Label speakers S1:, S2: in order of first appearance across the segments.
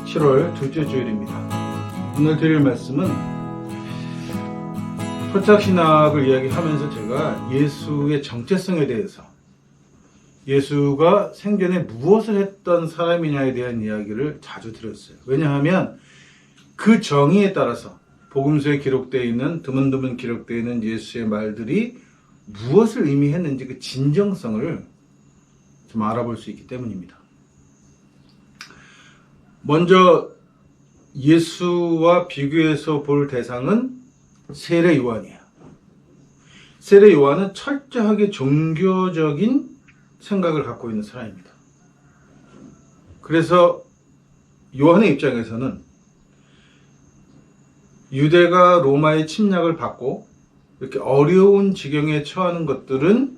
S1: 7월 둘째 주일입니다. 오늘 드릴 말씀은 토착신학을 이야기하면서 제가 예수의 정체성에 대해서, 예수가 생전에 무엇을 했던 사람이냐에 대한 이야기를 자주 드렸어요. 왜냐하면 그 정의에 따라서 복음서에 기록되어 있는, 드문드문 기록되어 있는 예수의 말들이 무엇을 의미했는지 그 진정성을 좀 알아볼 수 있기 때문입니다. 먼저 예수와 비교해서 볼 대상은 세례 요한이에요. 세례 요한은 철저하게 종교적인 생각을 갖고 있는 사람입니다. 그래서 요한의 입장에서는 유대가 로마의 침략을 받고 이렇게 어려운 지경에 처하는 것들은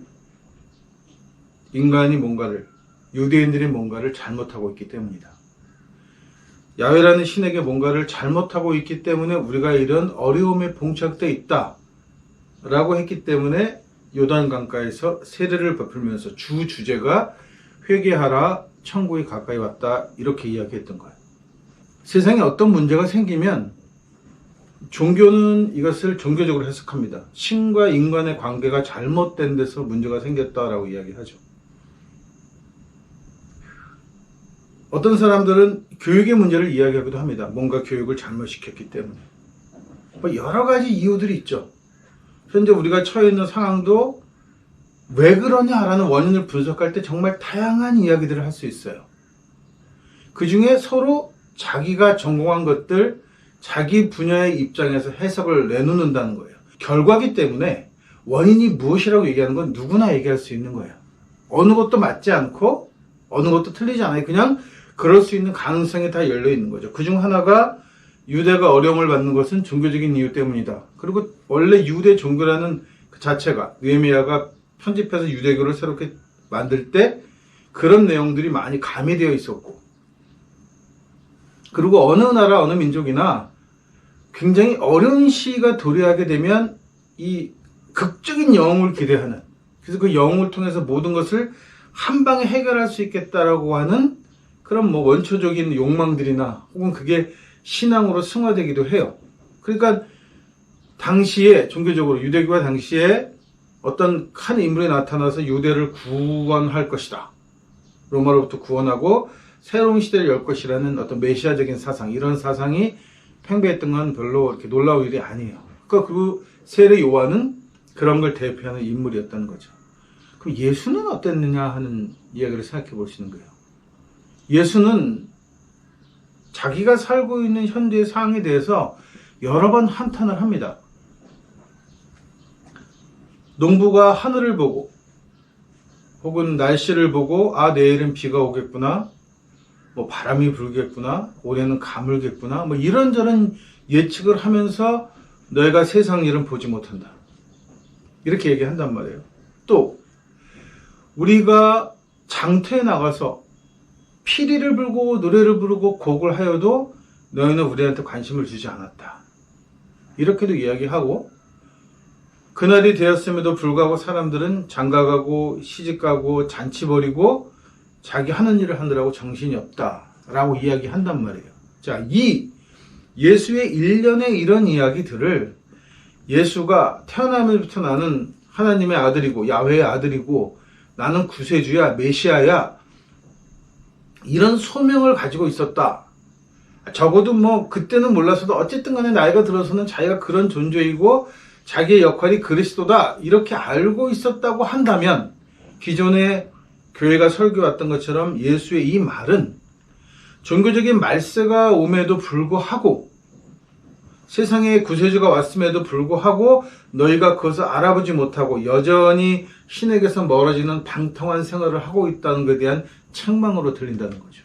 S1: 인간이 뭔가를, 유대인들이 뭔가를 잘못하고 있기 때문이다. 야훼라는 신에게 뭔가를 잘못하고 있기 때문에 우리가 이런 어려움에 봉착되어 있다 라고 했기 때문에 요단강가에서 세례를 베풀면서 주 주제가 회개하라, 천국이 가까이 왔다, 이렇게 이야기했던 거예요. 세상에 어떤 문제가 생기면 종교는 이것을 종교적으로 해석합니다. 신과 인간의 관계가 잘못된 데서 문제가 생겼다라고 이야기하죠. 어떤 사람들은 교육의 문제를 이야기하기도 합니다. 뭔가 교육을 잘못시켰기 때문에. 여러 가지 이유들이 있죠. 현재 우리가 처해 있는 상황도 왜 그러냐라는 원인을 분석할 때 정말 다양한 이야기들을 할 수 있어요. 그 중에 서로 자기가 전공한 것들, 자기 분야의 입장에서 해석을 내놓는다는 거예요. 결과기 때문에 원인이 무엇이라고 얘기하는 건 누구나 얘기할 수 있는 거예요. 어느 것도 맞지 않고 어느 것도 틀리지 않아요. 그냥 그럴 수 있는 가능성이 다 열려 있는 거죠. 그중 하나가 유대가 어려움을 받는 것은 종교적인 이유 때문이다. 그리고 원래 유대 종교라는 그 자체가, 느헤미야가 편집해서 유대교를 새롭게 만들 때 그런 내용들이 많이 가미되어 있었고, 그리고 어느 나라 어느 민족이나 굉장히 어려운 시기가 도래하게 되면 이 극적인 영웅을 기대하는, 그래서 그 영웅을 통해서 모든 것을 한 방에 해결할 수 있겠다라고 하는 그런 원초적인 욕망들이나 혹은 그게 신앙으로 승화되기도 해요. 그러니까 당시에 종교적으로 유대교가 당시에 어떤 한 인물이 나타나서 유대를 구원할 것이다, 로마로부터 구원하고 새로운 시대를 열 것이라는 어떤 메시아적인 사상, 이런 사상이 팽배했던 건 별로 이렇게 놀라운 일이 아니에요. 그러니까 그 세례 요한은 그런 걸 대표하는 인물이었다는 거죠. 그럼 예수는 어땠느냐 하는 이야기를 생각해 보시는 거예요. 예수는 자기가 살고 있는 현재의 상황에 대해서 여러 번 한탄을 합니다. 농부가 하늘을 보고 혹은 날씨를 보고, 아, 내일은 비가 오겠구나, 바람이 불겠구나, 올해는 가물겠구나, 이런저런 예측을 하면서 너희가 세상 일은 보지 못한다, 이렇게 얘기한단 말이에요. 또 우리가 장터에 나가서 피리를 불고 노래를 부르고 곡을 하여도 너희는 우리한테 관심을 주지 않았다, 이렇게도 이야기하고, 그날이 되었음에도 불구하고 사람들은 장가가고 시집가고 잔치 벌이고 자기 하는 일을 하느라고 정신이 없다라고 이야기한단 말이에요. 자, 이 예수의 일련의 이런 이야기들을 예수가 태어나면서부터 나는 하나님의 아들이고 야훼의 아들이고 나는 구세주야, 메시아야, 이런 소명을 가지고 있었다. 적어도 그때는 몰랐어도 어쨌든 간에 나이가 들어서는 자기가 그런 존재이고 자기의 역할이 그리스도다, 이렇게 알고 있었다고 한다면 기존에 교회가 설교했던 것처럼 예수의 이 말은 종교적인 말세가 옴에도 불구하고, 세상에 구세주가 왔음에도 불구하고 너희가 그것을 알아보지 못하고 여전히 신에게서 멀어지는 방탕한 생활을 하고 있다는 것에 대한 책망으로 들린다는 거죠.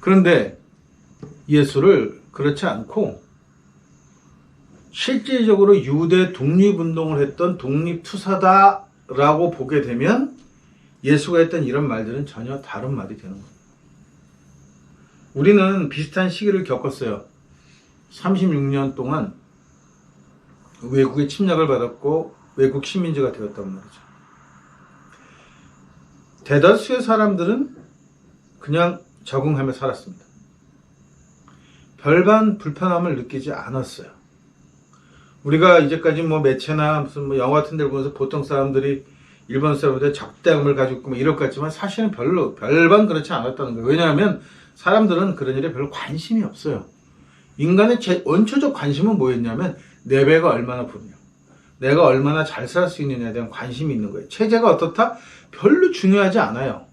S1: 그런데 예수를 그렇지 않고 실질적으로 유대 독립운동을 했던 독립투사다라고 보게 되면 예수가 했던 이런 말들은 전혀 다른 말이 되는 겁니다. 우리는 비슷한 시기를 겪었어요. 36년 동안 외국의 침략을 받았고 외국 식민지가 되었단 말이죠. 대다수의 사람들은 그냥 적응하며 살았습니다. 별반 불편함을 느끼지 않았어요. 우리가 이제까지 뭐 매체나 무슨 뭐 영화 같은 데를 보면서 보통 사람들이 일본 사람들의 적대감을 가지고 있고 뭐 이럴 것 같지만 사실은 별반 그렇지 않았다는 거예요. 왜냐하면 사람들은 그런 일에 별로 관심이 없어요. 인간의 원초적 관심은 뭐였냐면 내 배가 얼마나 부르냐, 내가 얼마나 잘 살 수 있느냐에 대한 관심이 있는 거예요. 체제가 어떻다? 별로 중요하지 않아요.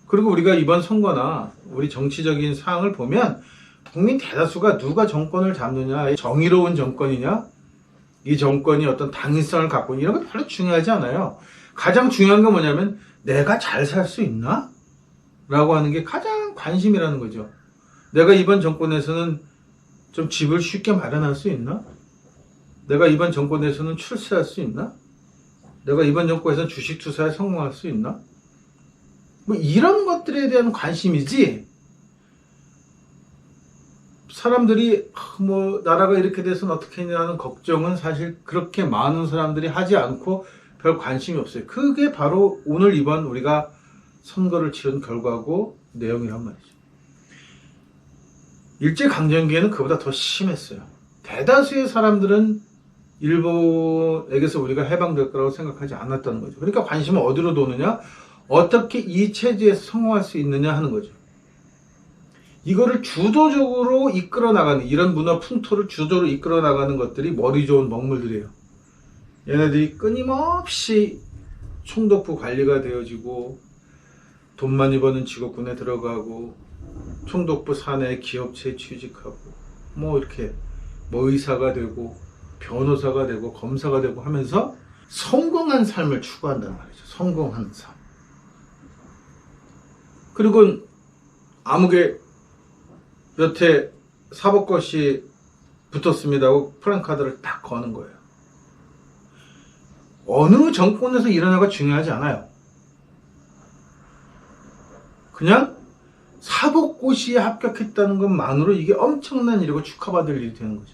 S1: 그리고 우리가 이번 선거나 우리 정치적인 사항을 보면 국민 대다수가 누가 정권을 잡느냐, 정의로운 정권이냐, 이 정권이 어떤 당위성을 갖고 있는 이런 거 별로 중요하지 않아요. 가장 중요한 건 뭐냐면 내가 잘 살 수 있나? 라고 하는 게 가장 관심이라는 거죠. 내가 이번 정권에서는 좀 집을 쉽게 마련할 수 있나? 내가 이번 정권에서는 출세할 수 있나? 내가 이번 정권에서는 주식 투자에 성공할 수 있나? 뭐 이런 것들에 대한 관심이지, 사람들이 뭐 나라가 이렇게 돼서는 어떻게 했냐는 걱정은 사실 그렇게 많은 사람들이 하지 않고 별 관심이 없어요. 그게 바로 오늘 이번 우리가 선거를 치른 결과고 내용이란 말이죠. 일제강점기에는 그보다 더 심했어요. 대다수의 사람들은 일본에게서 우리가 해방될 거라고 생각하지 않았다는 거죠. 그러니까 관심은 어디로 도느냐? 어떻게 이 체제에서 성공할 수 있느냐 하는 거죠. 이거를 주도적으로 이끌어 나가는, 이런 문화 풍토를 주도적으로 이끌어 나가는 것들이 머리 좋은 먹물들이에요. 얘네들이 끊임없이 총독부 관리가 되어지고 돈 많이 버는 직업군에 들어가고 총독부 사내 기업체에 취직하고 뭐 이렇게 뭐 의사가 되고 변호사가 되고 검사가 되고 하면서 성공한 삶을 추구한단 말이죠. 성공한 삶. 그리고 암흑에 여태 사법것이 붙었습니다 하고 프랜카드를 딱 거는 거예요. 어느 정권에서 일어나가 중요하지 않아요. 그냥 사법고시에 합격했다는 것만으로 이게 엄청난 일이고 축하받을 일이 되는 거죠.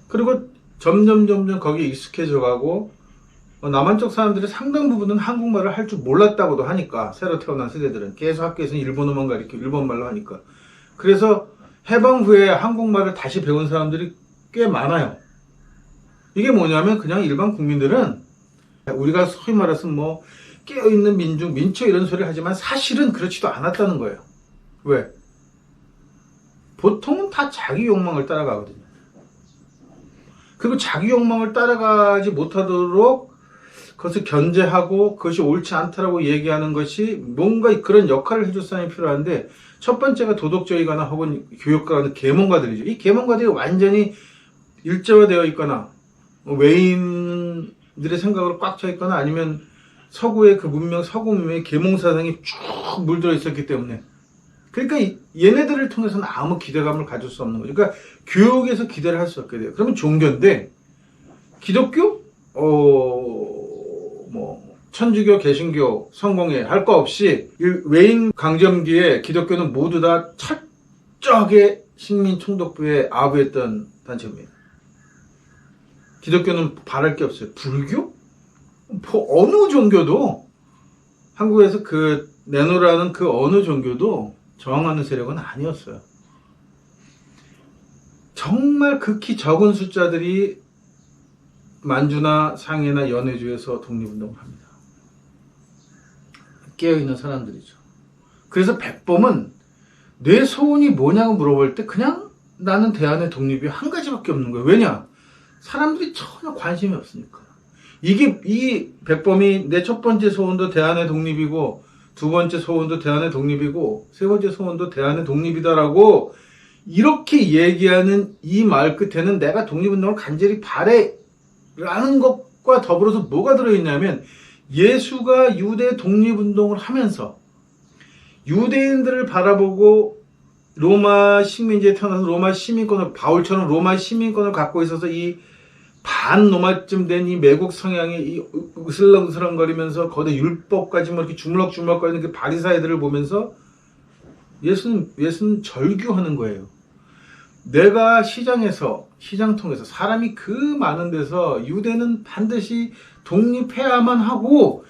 S1: 그리고 점점 거기에 익숙해져 가고, 남한 쪽 사람들이 상당 부분은 한국말을 할 줄 몰랐다고도 하니까, 새로 태어난 세대들은 계속 학교에서는 일본어만 가르치고 일본말로 하니까. 그래서 해방 후에 한국말을 다시 배운 사람들이 꽤 많아요. 이게 뭐냐면 그냥 일반 국민들은 우리가 소위 말해서 뭐 깨어있는 민초 이런 소리를 하지만 사실은 그렇지도 않았다는 거예요. 왜? 보통은 다 자기 욕망을 따라가거든요. 그리고 자기 욕망을 따라가지 못하도록 그것을 견제하고 그것이 옳지 않다라고 얘기하는 것이 뭔가 그런 역할을 해줄 사람이 필요한데, 첫 번째가 도덕적이거나 혹은 교육가나 계몽가들이죠. 이 계몽가들이 완전히 일제화되어 있거나 외인들의 생각으로 꽉 차 있거나 아니면 서구의 그 문명, 서구 문명의 계몽사상이 쭉 물들어 있었기 때문에, 그러니까 얘네들을 통해서는 아무 기대감을 가질 수 없는 거죠. 그러니까 교육에서 기대를 할 수 없게 돼요. 그러면 종교인데, 기독교? 천주교, 개신교, 성공회 할 거 없이 외인 강점기에 기독교는 모두 다 철저하게 식민총독부에 아부했던 단체입니다. 기독교는 바랄 게 없어요. 불교? 어느 종교도, 한국에서 내놓으라는 그 어느 종교도 저항하는 세력은 아니었어요. 정말 극히 적은 숫자들이 만주나 상해나 연해주에서 독립운동을 합니다. 깨어있는 사람들이죠. 그래서 백범은 내 소원이 뭐냐고 물어볼 때 그냥 나는 대한의 독립이 한 가지밖에 없는 거예요. 왜냐? 사람들이 전혀 관심이 없으니까. 이 백범이 내 첫 번째 소원도 대한의 독립이고, 두 번째 소원도 대한의 독립이고, 세 번째 소원도 대한의 독립이다라고 이렇게 얘기하는 이 말 끝에는 내가 독립운동을 간절히 바래 라는 것과 더불어서 뭐가 들어있냐면, 예수가 유대 독립운동을 하면서 유대인들을 바라보고 로마 식민지에 태어나서 로마 시민권을, 바울처럼 로마 시민권을 갖고 있어서 이 반노마쯤 된 이 매국 성향의 이 으슬렁으슬렁거리면서 거기다 율법까지 뭐 이렇게 주물럭주물럭거리는 그 바리사이들을 보면서 예수는 절규하는 거예요. 내가 시장통에서 사람이 그 많은 데서 유대는 반드시 독립해야만 하고,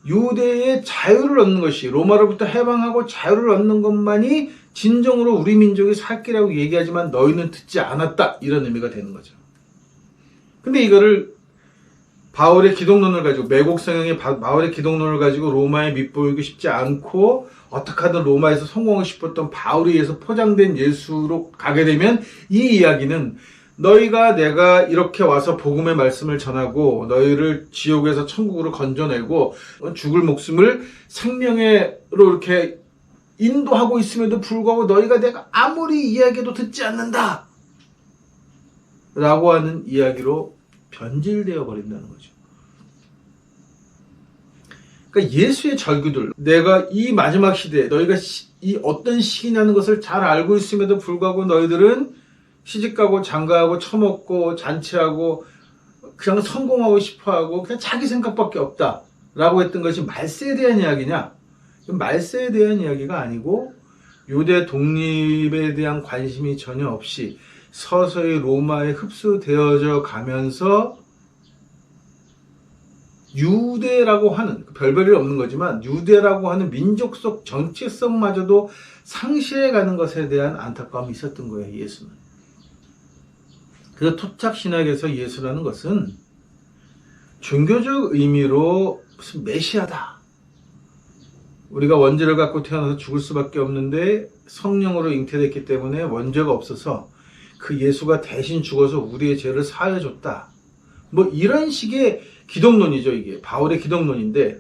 S1: 유대의 자유를 얻는 것이, 로마로부터 해방하고 자유를 얻는 것만이 진정으로 우리 민족의 살 길이라고 얘기하지만 너희는 듣지 않았다, 이런 의미가 되는 거죠. 근데 이거를 바울의 기독론을 가지고, 매곡 성경의 바울의 기독론을 가지고 로마에 밑보이고 싶지 않고 어떻게 하든 로마에서 성공하고 싶었던 바울에 의해서 포장된 예수로 가게 되면, 이 이야기는 너희가 내가 이렇게 와서 복음의 말씀을 전하고 너희를 지옥에서 천국으로 건져내고 죽을 목숨을 생명으로 이렇게 인도하고 있음에도 불구하고 너희가 내가 아무리 이야기해도 듣지 않는다 라고 하는 이야기로 변질되어 버린다는 거죠. 그러니까 예수의 절규들, 내가 이 마지막 시대에 너희가 이 어떤 시기냐는 것을 잘 알고 있음에도 불구하고 너희들은 시집가고 장가하고 처먹고 잔치하고 그냥 성공하고 싶어하고 그냥 자기 생각밖에 없다 라고 했던 것이 말세에 대한 이야기냐? 말세에 대한 이야기가 아니고 유대 독립에 대한 관심이 전혀 없이 서서히 로마에 흡수되어져 가면서 유대라고 하는, 별별이 없는 거지만 유대라고 하는 민족적 정체성마저도 상실해가는 것에 대한 안타까움이 있었던 거예요, 예수는. 그래서 토착신학에서 예수라는 것은 종교적 의미로 무슨 메시아다, 우리가 원죄를 갖고 태어나서 죽을 수밖에 없는데 성령으로 잉태됐기 때문에 원죄가 없어서 그 예수가 대신 죽어서 우리의 죄를 사해줬다, 뭐 이런 식의 기독론이죠. 이게 바울의 기독론인데,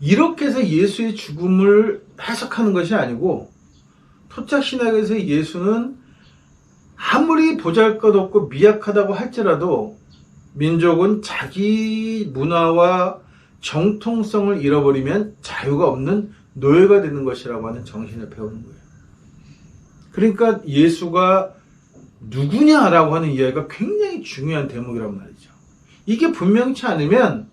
S1: 이렇게 해서 예수의 죽음을 해석하는 것이 아니고, 토착신학에서 예수는 아무리 보잘것없고 미약하다고 할지라도 민족은 자기 문화와 정통성을 잃어버리면 자유가 없는 노예가 되는 것이라고 하는 정신을 배우는 거예요. 그러니까 예수가 누구냐라고 하는 이야기가 굉장히 중요한 대목이란 말이죠. 이게 분명치 않으면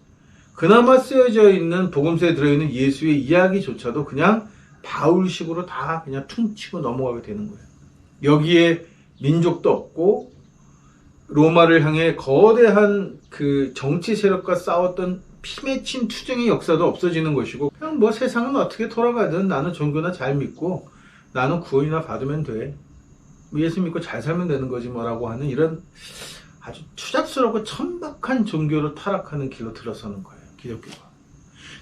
S1: 그나마 쓰여져 있는 복음서에 들어있는 예수의 이야기조차도 그냥 바울식으로 다 그냥 퉁치고 넘어가게 되는 거예요. 여기에 민족도 없고 로마를 향해 거대한 그 정치 세력과 싸웠던 피맺힌 투쟁의 역사도 없어지는 것이고, 그냥 뭐 세상은 어떻게 돌아가든 나는 종교나 잘 믿고 나는 구원이나 받으면 돼, 예수 믿고 잘 살면 되는 거지 뭐라고 하는 이런 아주 추잡스럽고 천박한 종교로 타락하는 길로 들어서는 거예요, 기독교가.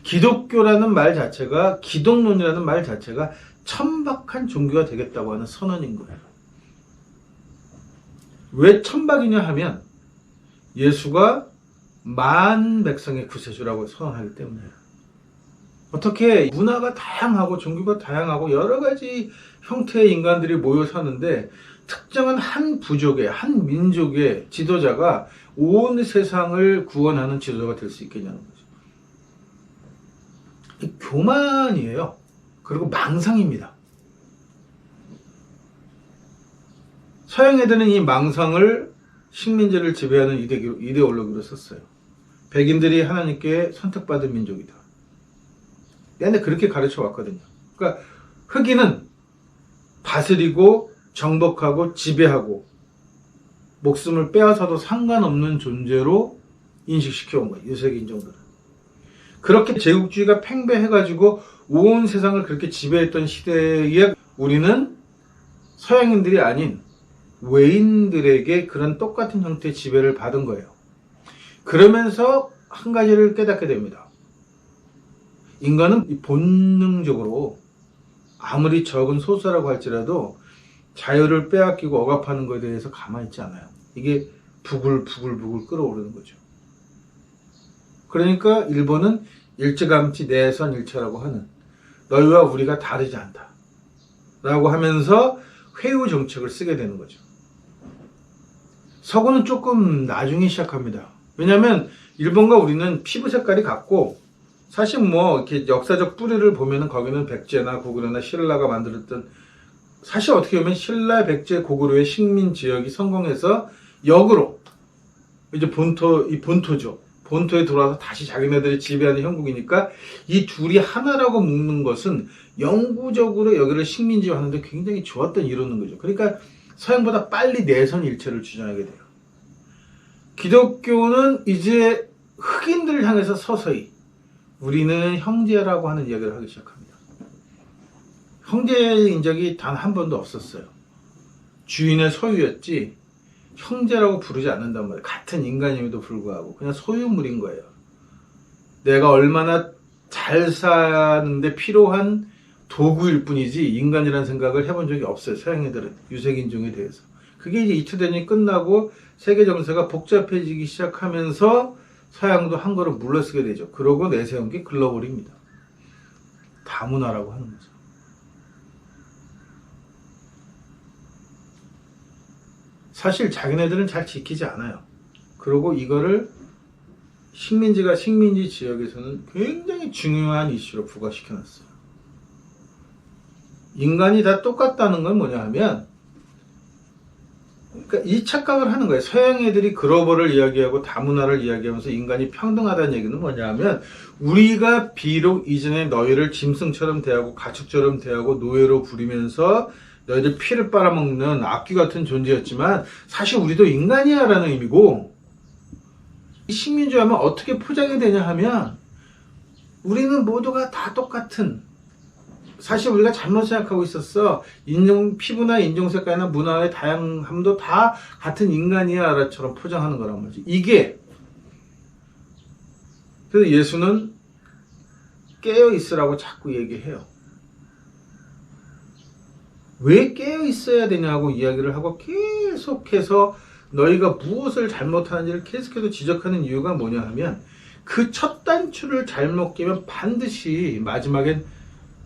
S1: 기독교라는 말 자체가, 기독론이라는 말 자체가 천박한 종교가 되겠다고 하는 선언인 거예요. 왜 천박이냐 하면 예수가 만 백성의 구세주라고 선언하기 때문이에요. 어떻게 문화가 다양하고 종교가 다양하고 여러 가지 형태의 인간들이 모여 사는데 특정한 한 부족의, 한 민족의 지도자가 온 세상을 구원하는 지도자가 될 수 있겠냐는 거죠. 교만이에요. 그리고 망상입니다. 서양 애들은 이 망상을 식민지를 지배하는 이데올로기로 썼어요. 백인들이 하나님께 선택받은 민족이다. 내내 그렇게 가르쳐 왔거든요. 그러니까 흑인은 다스리고 정복하고 지배하고 목숨을 빼앗아도 상관없는 존재로 인식시켜 온 거예요, 유색 인종들은. 그렇게 제국주의가 팽배해가지고 온 세상을 그렇게 지배했던 시대에 우리는 서양인들이 아닌 외인들에게 그런 똑같은 형태의 지배를 받은 거예요. 그러면서 한 가지를 깨닫게 됩니다. 인간은 본능적으로 아무리 적은 소수라고 할지라도 자유를 빼앗기고 억압하는 것에 대해서 가만히 있지 않아요. 이게 부글부글 끓어오르는 거죠. 그러니까 일본은 일찌감치 내선일체라고 하는, 너희와 우리가 다르지 않다 라고 하면서 회유 정책을 쓰게 되는 거죠. 서구는 조금 나중에 시작합니다. 왜냐하면 일본과 우리는 피부 색깔이 같고, 사실 뭐 이렇게 역사적 뿌리를 보면은 거기는 백제나 고구려나 신라가 만들었던, 사실 어떻게 보면 신라, 백제, 고구려의 식민 지역이 성공해서 역으로 이제 본토죠. 본토에 들어와서 다시 자기네들이 지배하는 형국이니까 이 둘이 하나라고 묶는 것은 영구적으로 여기를 식민지화하는데 굉장히 좋았던 이루는 거죠. 그러니까 서양보다 빨리 내선일체를 주장하게 돼요. 기독교는 이제 흑인들을 향해서 서서히 우리는 형제라고 하는 이야기를 하기 시작합니다. 형제인 적이 단 한 번도 없었어요. 주인의 소유였지 형제라고 부르지 않는단 말이에요. 같은 인간임에도 불구하고 그냥 소유물인 거예요. 내가 얼마나 잘 사는데 필요한 도구일 뿐이지 인간이라는 생각을 해본 적이 없어요. 서양인들은 유색인종에 대해서. 그게 이제 이투전이 끝나고 세계 정세가 복잡해지기 시작하면서 서양도 한 걸음 물러서게 되죠. 그러고 내세운 게 글로벌입니다. 다문화라고 하는 거죠. 사실 자기네들은 잘 지키지 않아요. 그리고 이거를 식민지가 식민지 지역에서는 굉장히 중요한 이슈로 부각시켜놨어요. 인간이 다 똑같다는 건 뭐냐 하면, 그러니까 이 착각을 하는 거예요. 서양 애들이 글로벌을 이야기하고 다문화를 이야기하면서 인간이 평등하다는 얘기는 뭐냐 하면, 우리가 비록 이전에 너희를 짐승처럼 대하고 가축처럼 대하고 노예로 부리면서 너희들 피를 빨아먹는 악귀 같은 존재였지만 사실 우리도 인간이야 라는 의미고, 이 식민주의하면 어떻게 포장이 되냐 하면 우리는 모두가 다 똑같은, 사실 우리가 잘못 생각하고 있었어. 피부나 인종색깔이나 문화의 다양함도 다 같은 인간이야 라처럼 포장하는 거란 말이지. 이게 그래서 예수는 깨어 있으라고 자꾸 얘기해요. 왜 깨어 있어야 되냐고 이야기를 하고 계속해서 너희가 무엇을 잘못하는지를 계속해서 지적하는 이유가 뭐냐 하면, 그 첫 단추를 잘못 끼면 반드시 마지막엔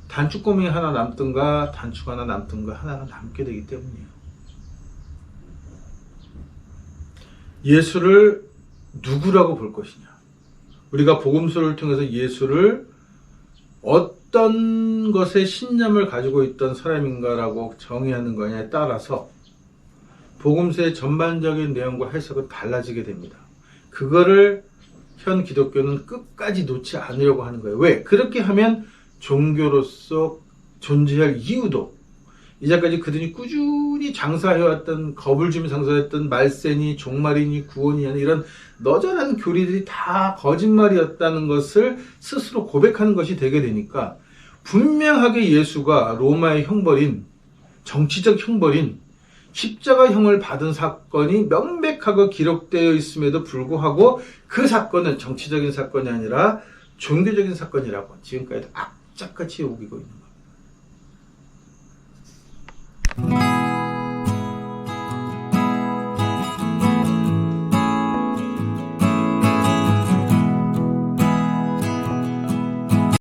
S1: 단추꼬미 하나 남든가 단추가 하나 남든가 하나가 남게 되기 때문이에요. 예수를 누구라고 볼 것이냐, 우리가 복음서를 통해서 예수를 어떤 것에 신념을 가지고 있던 사람인가라고 정의하는 거냐에 따라서 복음서의 전반적인 내용과 해석은 달라지게 됩니다. 그거를 현 기독교는 끝까지 놓지 않으려고 하는 거예요. 왜? 그렇게 하면 종교로서 존재할 이유도, 이제까지 그들이 꾸준히 장사해왔던, 겁을 주며 장사했던 말세니 종말이니 구원이 아니 이런 너절한 교리들이 다 거짓말이었다는 것을 스스로 고백하는 것이 되게 되니까, 분명하게 예수가 로마의 형벌인, 정치적 형벌인 십자가형을 받은 사건이 명백하게 기록되어 있음에도 불구하고 그 사건은 정치적인 사건이 아니라 종교적인 사건이라고 지금까지도 악착같이 우기고 있는 거예요.